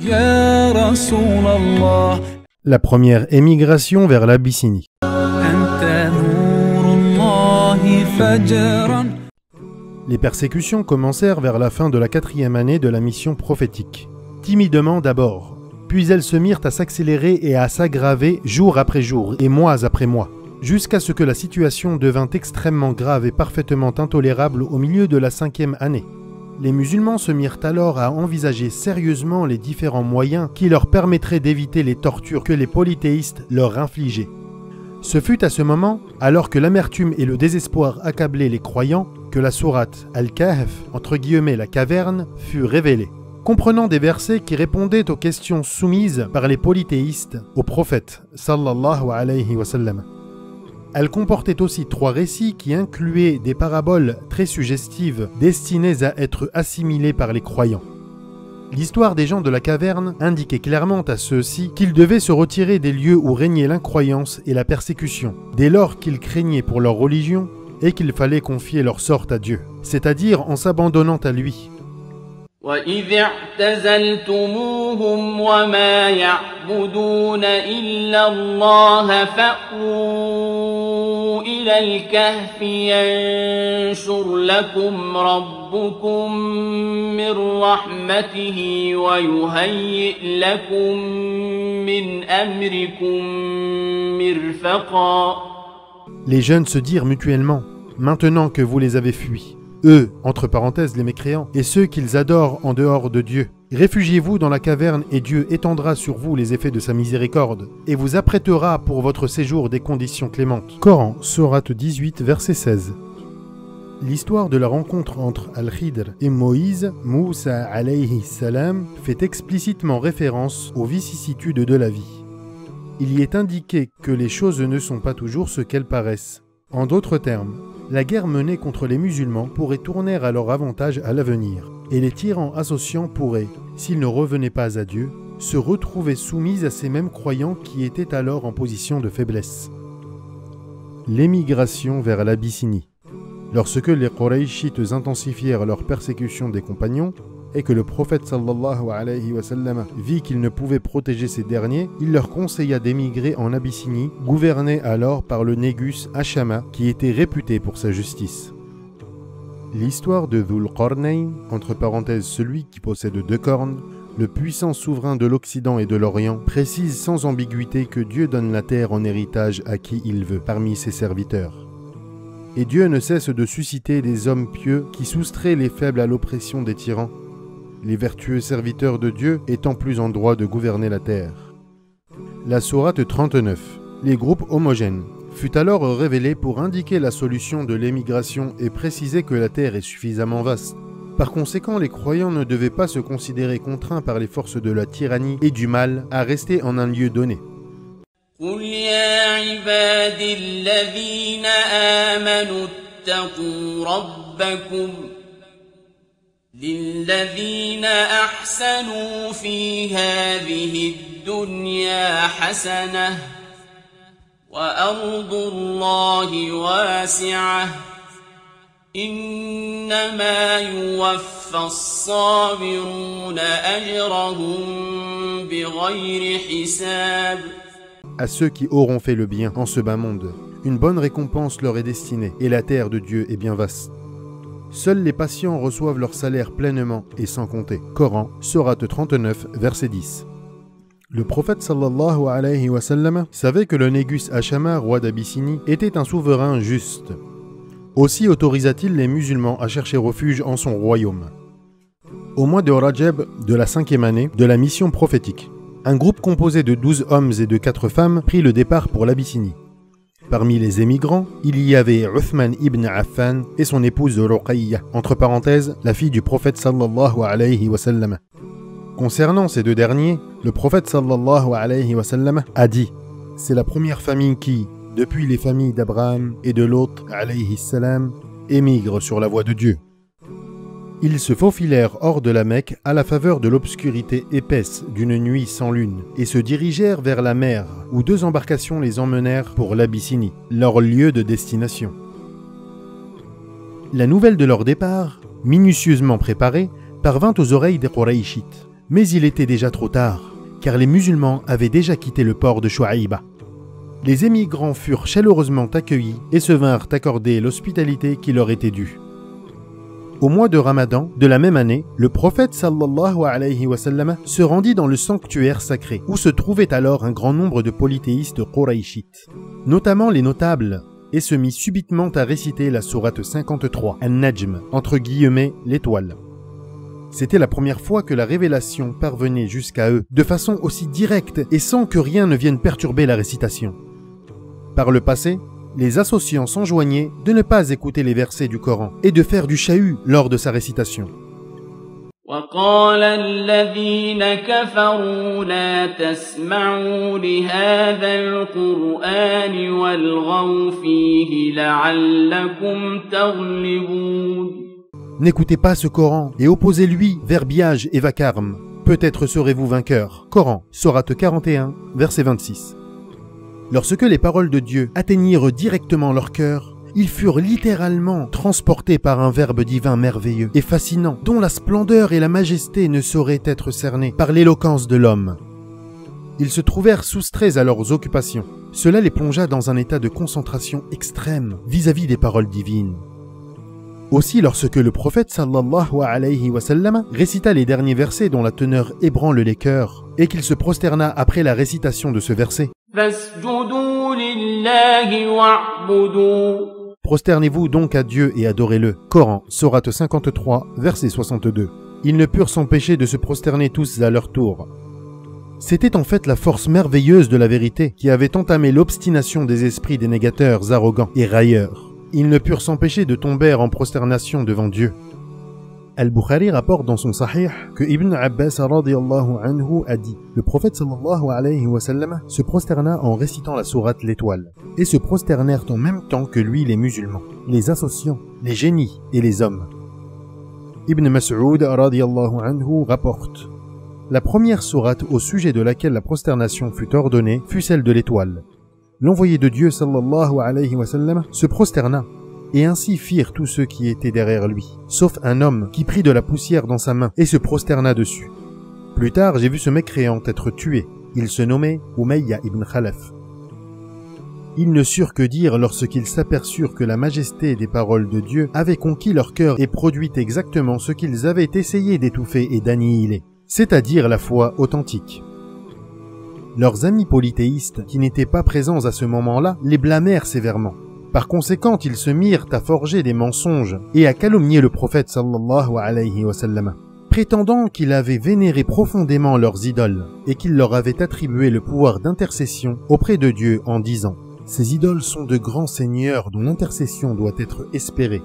Ya Rasulallah. La première émigration vers l'Abyssinie. Anta nurullahi fajran. Les persécutions commencèrent vers la fin de la 4e année de la mission prophétique. Timidement d'abord, puis elles se mirent à s'accélérer et à s'aggraver jour après jour et mois après mois, jusqu'à ce que la situation devint extrêmement grave et parfaitement intolérable au milieu de la 5e année. Les musulmans se mirent alors à envisager sérieusement les différents moyens qui leur permettraient d'éviter les tortures que les polythéistes leur infligeaient. Ce fut à ce moment, alors que l'amertume et le désespoir accablaient les croyants, que la sourate Al-Kahf, entre guillemets la caverne, fut révélée, comprenant des versets qui répondaient aux questions soumises par les polythéistes au prophète sallallahu alayhi wa sallam. Elle comportait aussi 3 récits qui incluaient des paraboles très suggestives destinées à être assimilées par les croyants. L'histoire des gens de la caverne indiquait clairement à ceux-ci qu'ils devaient se retirer des lieux où régnait l'incroyance et la persécution, dès lors qu'ils craignaient pour leur religion et qu'il fallait confier leur sort à Dieu, c'est-à-dire en s'abandonnant à lui. وَإِذِ اعْتَزَلْتُمُوهُمْ وَمَا يَعْبُدُونَ إِلَّا اللَّهَ فَأْوُوا إِلَى الْكَهْفِ يَنشُرْ لَكُمْ رَبُّكُم مِّن رَّحْمَتِهِ وَيُهَيِّئْ لَكُم مِّنْ أَمْرِكُم مِّرْفَقًا. Les jeunes se dirent mutuellement, maintenant que vous les avez fuis, eux, entre parenthèses les mécréants, et ceux qu'ils adorent en dehors de Dieu. Réfugiez-vous dans la caverne et Dieu étendra sur vous les effets de sa miséricorde et vous apprêtera pour votre séjour des conditions clémentes. Coran, sourate 18, verset 16. L'histoire de la rencontre entre Al-Khidr et Moïse, Moussa alayhi salam, fait explicitement référence aux vicissitudes de la vie. Il y est indiqué que les choses ne sont pas toujours ce qu'elles paraissent. En d'autres termes, la guerre menée contre les musulmans pourrait tourner à leur avantage à l'avenir, et les tyrans associants pourraient, s'ils ne revenaient pas à Dieu, se retrouver soumis à ces mêmes croyants qui étaient alors en position de faiblesse. L'émigration vers l'Abyssinie. Lorsque les Qurayshites intensifièrent leur persécution des compagnons, et que le prophète sallallahu alayhi wa sallam vit qu'il ne pouvait protéger ces derniers, il leur conseilla d'émigrer en Abyssinie, gouvernée alors par le négus Ashama, qui était réputé pour sa justice. L'histoire de Dhul Qarnayn, entre parenthèses celui qui possède 2 cornes, le puissant souverain de l'Occident et de l'Orient, précise sans ambiguïté que Dieu donne la terre en héritage à qui il veut, parmi ses serviteurs. Et Dieu ne cesse de susciter des hommes pieux qui soustraient les faibles à l'oppression des tyrans, les vertueux serviteurs de Dieu étant plus en droit de gouverner la terre. La sourate 39, les groupes homogènes, fut alors révélée pour indiquer la solution de l'émigration et préciser que la terre est suffisamment vaste. Par conséquent, les croyants ne devaient pas se considérer contraints par les forces de la tyrannie et du mal à rester en un lieu donné. قُلْ يَا عِبَادِي الَّذِينَ آمَنُوا اتَّقُوا رَبَّكُمْ لِلَّذِينَ أَحْسَنُوا فِي هَٰذِهِ الدُّنْيَا حَسَنَةٌ وَأَرْضُ اللَّهِ وَاسِعَةٌ إِنَّمَا يُوَفَّى الصَّابِرُونَ أَجْرَهُم بِغَيْرِ حِسَابٍ. À ceux qui auront fait le bien en ce bas monde, une bonne récompense leur est destinée, et la terre de Dieu est bien vaste. Seuls les patients reçoivent leur salaire pleinement et sans compter. Coran, sourate 39, verset 10. Le prophète sallallahu alayhi wa sallam savait que le négus Ashama, roi d'Abyssinie, était un souverain juste. Aussi autorisa-t-il les musulmans à chercher refuge en son royaume. Au mois de Rajab de la 5e année de la mission prophétique, un groupe composé de 12 hommes et de 4 femmes prit le départ pour l'Abyssinie. Parmi les émigrants, il y avait Uthman ibn Affan et son épouse Ruqayya, entre parenthèses, la fille du prophète sallallahu alayhi wa sallam. Concernant ces 2 derniers, le prophète sallallahu alayhi wa sallam a dit « C'est la première famille qui, depuis les familles d'Abraham et de Lot alayhi salam, émigre sur la voie de Dieu. » Ils se faufilèrent hors de la Mecque à la faveur de l'obscurité épaisse d'une nuit sans lune et se dirigèrent vers la mer où 2 embarcations les emmenèrent pour l'Abyssinie, leur lieu de destination. La nouvelle de leur départ, minutieusement préparée, parvint aux oreilles des Qurayshites. Mais il était déjà trop tard, car les musulmans avaient déjà quitté le port de Chouaïba. Les émigrants furent chaleureusement accueillis et se vinrent accorder l'hospitalité qui leur était due. Au mois de Ramadan de la même année, le prophète sallallahu alayhi wa sallam se rendit dans le sanctuaire sacré, où se trouvait alors un grand nombre de polythéistes quraïchites, notamment les notables, et se mit subitement à réciter la sourate 53, An-Najm, entre guillemets, l'étoile. C'était la première fois que la révélation parvenait jusqu'à eux, de façon aussi directe et sans que rien ne vienne perturber la récitation. Par le passé, les associants s'enjoignaient de ne pas écouter les versets du Coran et de faire du chahut lors de sa récitation. وقال الذين كفروا لا تسمعوا لهذا القرآن والغوا فيه لعلكم تغلبون. N'écoutez pas ce Coran et opposez-lui verbiage et vacarme. Peut-être serez-vous vainqueurs. Coran, sourate 41, verset 26. Lorsque les paroles de Dieu atteignirent directement leur cœur, ils furent littéralement transportés par un verbe divin merveilleux et fascinant, dont la splendeur et la majesté ne sauraient être cernées par l'éloquence de l'homme. Ils se trouvèrent soustraits à leurs occupations. Cela les plongea dans un état de concentration extrême vis-à-vis des paroles divines. Aussi, lorsque le prophète sallallahu alayhi wa sallam récita les derniers versets dont la teneur ébranle les cœurs, et qu'il se prosterna après la récitation de ce verset, فاسجدوا لله واعبدوا. Prosternez-vous donc à Dieu et adorez-le. Coran, sourate 53, verset 62. Ils ne purent s'empêcher de se prosterner tous à leur tour. C'était en fait la force merveilleuse de la vérité qui avait entamé l'obstination des esprits des négateurs arrogants et railleurs. Ils ne purent s'empêcher de tomber en prosternation devant Dieu. Al-Bukhari rapporte dans son Sahih que Ibn Abbas radiyallahu anhu a dit: le prophète sallallahu alayhi wa sallam se prosterna en récitant la sourate l'étoile, et se prosternèrent en même temps que lui les musulmans, les associants, les génies et les hommes. Ibn Mas'ud radiyallahu anhu rapporte: la première sourate au sujet de laquelle la prosternation fut ordonnée fut celle de l'étoile. L'envoyé de Dieu sallallahu alayhi wa sallam se prosterna, et ainsi firent tous ceux qui étaient derrière lui, sauf un homme qui prit de la poussière dans sa main et se prosterna dessus. Plus tard, j'ai vu ce mécréant être tué. Il se nommait Umayya ibn Khalaf. Ils ne surent que dire lorsqu'ils s'aperçurent que la majesté des paroles de Dieu avait conquis leur cœur et produit exactement ce qu'ils avaient essayé d'étouffer et d'annihiler, c'est-à-dire la foi authentique. Leurs amis polythéistes, qui n'étaient pas présents à ce moment-là, les blâmèrent sévèrement. Par conséquent, ils se mirent à forger des mensonges et à calomnier le prophète sallallahu alayhi wa sallam, prétendant qu'il avait vénéré profondément leurs idoles et qu'il leur avait attribué le pouvoir d'intercession auprès de Dieu en disant: ces idoles sont de grands seigneurs dont l'intercession doit être espérée.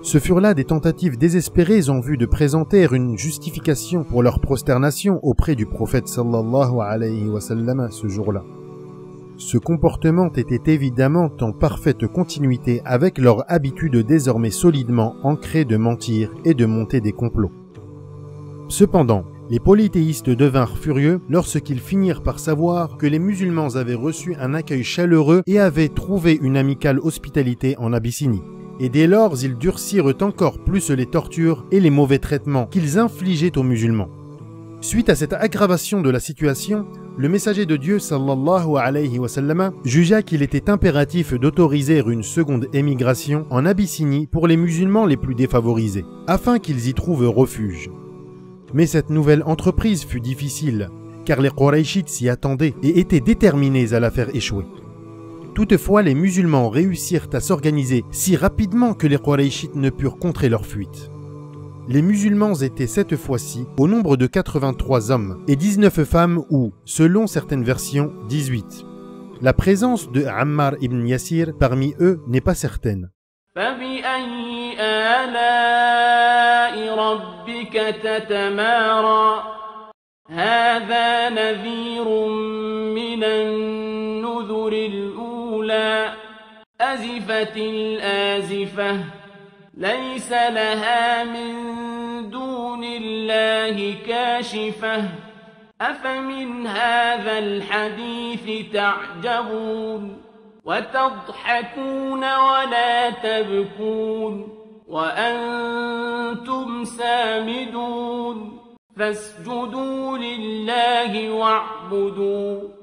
Ce furent là des tentatives désespérées en vue de présenter une justification pour leur prosternation auprès du prophète sallallahu alayhi wa sallam ce jour-là. Ce comportement était évidemment en parfaite continuité avec leur habitude désormais solidement ancrée de mentir et de monter des complots. Cependant, les polythéistes devinrent furieux lorsqu'ils finirent par savoir que les musulmans avaient reçu un accueil chaleureux et avaient trouvé une amicale hospitalité en Abyssinie. Et dès lors, ils durcirent encore plus les tortures et les mauvais traitements qu'ils infligeaient aux musulmans. Suite à cette aggravation de la situation, le messager de Dieu sallallahu alayhi wa sallam jugea qu'il était impératif d'autoriser une seconde émigration en Abyssinie pour les musulmans les plus défavorisés, afin qu'ils y trouvent refuge. Mais cette nouvelle entreprise fut difficile, car les Qurayshites s'y attendaient et étaient déterminés à la faire échouer. Toutefois, les musulmans réussirent à s'organiser si rapidement que les Qurayshites ne purent contrer leur fuite. Les musulmans étaient cette fois-ci au nombre de 83 hommes et 19 femmes ou, selon certaines versions, 18. La présence de Ammar ibn Yasir parmi eux n'est pas certaine. فبأي آلاء ربك تتمارى هذا نذير من النذر الأولى أزفت الآزفة ليس لها من دون الله كاشفة أفمن هذا الحديث تعجبون وتضحكون ولا تبكون وأنتم سامدون فاسجدوا لله واعبدوا